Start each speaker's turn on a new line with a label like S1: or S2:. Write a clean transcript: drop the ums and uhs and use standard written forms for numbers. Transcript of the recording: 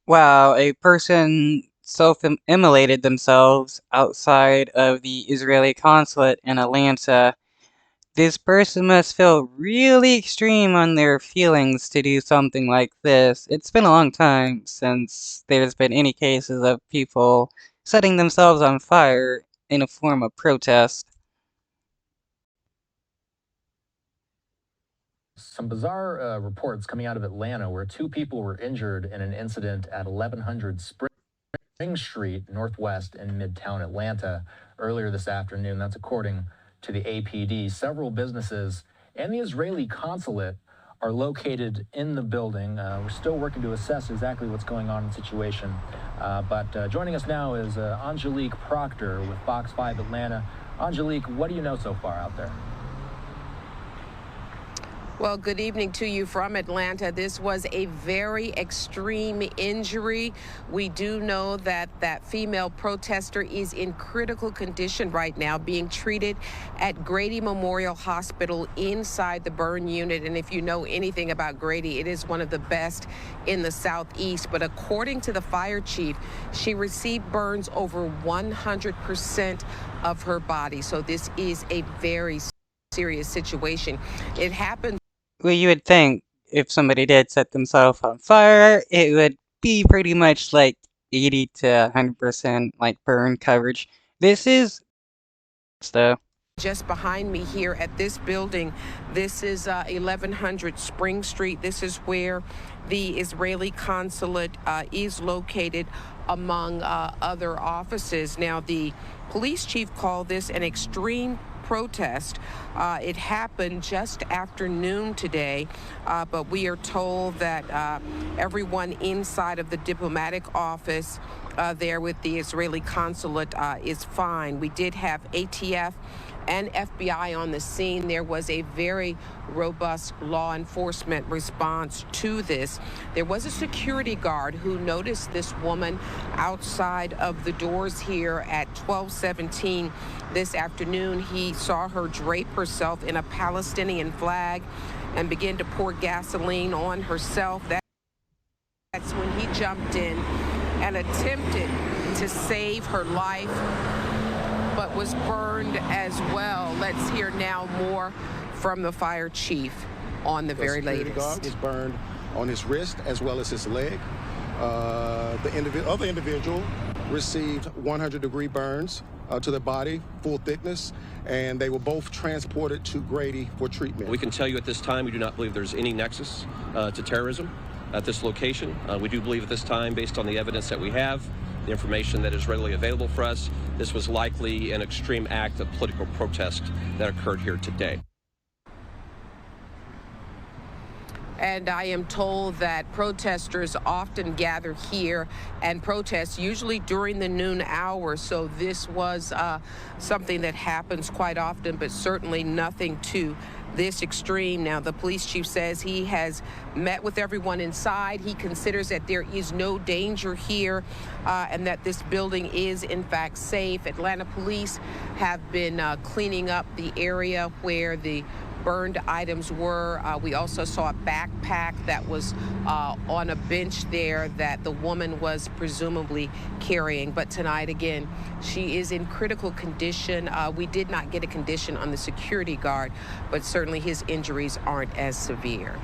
S1: Wow, a person self-immolated themselves outside of the Israeli consulate in Atlanta. This person must feel really extreme on their feelings to do something like this. It's been a long time since there's been any cases of people setting themselves on fire in a form of protest.
S2: Some bizarre reports coming out of Atlanta where two people were injured in an incident at 1100 Spring Street Northwest in Midtown Atlanta earlier this afternoon. That's according to the APD. Several businesses and the Israeli consulate are located in the building. We're still working to assess exactly what's going on in the situation. But joining us now is Angelique Proctor with Fox 5 Atlanta. Angelique, what do you know so far out there?
S3: Well, good evening to you from Atlanta. This was a very extreme injury. We do know that that female protester is in critical condition right now, being treated at Grady Memorial Hospital inside the burn unit. And if you know anything about Grady, it is one of the best in the Southeast. But according to the fire chief, she received burns over 100% of her body. So this is a very serious situation. It happened.
S1: Well, you would think if somebody did set themselves on fire, it would be pretty much like 80 to 100% like burn coverage. This is though.
S3: Just behind me here at this building, this is 1100 Spring Street. This is where the Israeli consulate is located, among other offices. Now, the police chief called this an extreme protest. It happened just after noon today, but we are told that everyone inside of the diplomatic office there with the Israeli consulate is fine. We did have ATF and FBI on the scene. There was a very robust law enforcement response to this. There was a security guard who noticed this woman outside of the doors here at 12:17 this afternoon. He saw her drape herself in a Palestinian flag and begin to pour gasoline on herself. That's when he jumped in and attempted to save her life, but was burned as well. Let's hear now more from the fire chief on the very latest.
S4: The guard was burned on his wrist as well as his leg. The other individual received 100-degree burns to the body, full thickness, and they were both transported to Grady for treatment.
S5: We can tell you at this time we do not believe there's any nexus to terrorism at this location. We do believe at this time, based on the evidence that we have, the information that is readily available for us, this was likely an extreme act of political protest that occurred here today.
S3: And I am told that protesters often gather here and protest, usually during the noon hour. So this was something that happens quite often, but certainly nothing to this extreme. Now, the police chief says he has met with everyone inside. He considers that there is no danger here and that this building is, in fact, safe. Atlanta police have been cleaning up the area where the burned items were. We also saw a backpack that was on a bench there that the woman was presumably carrying. But tonight, again, she is in critical condition. We did not get a condition on the security guard, but certainly his injuries aren't as severe.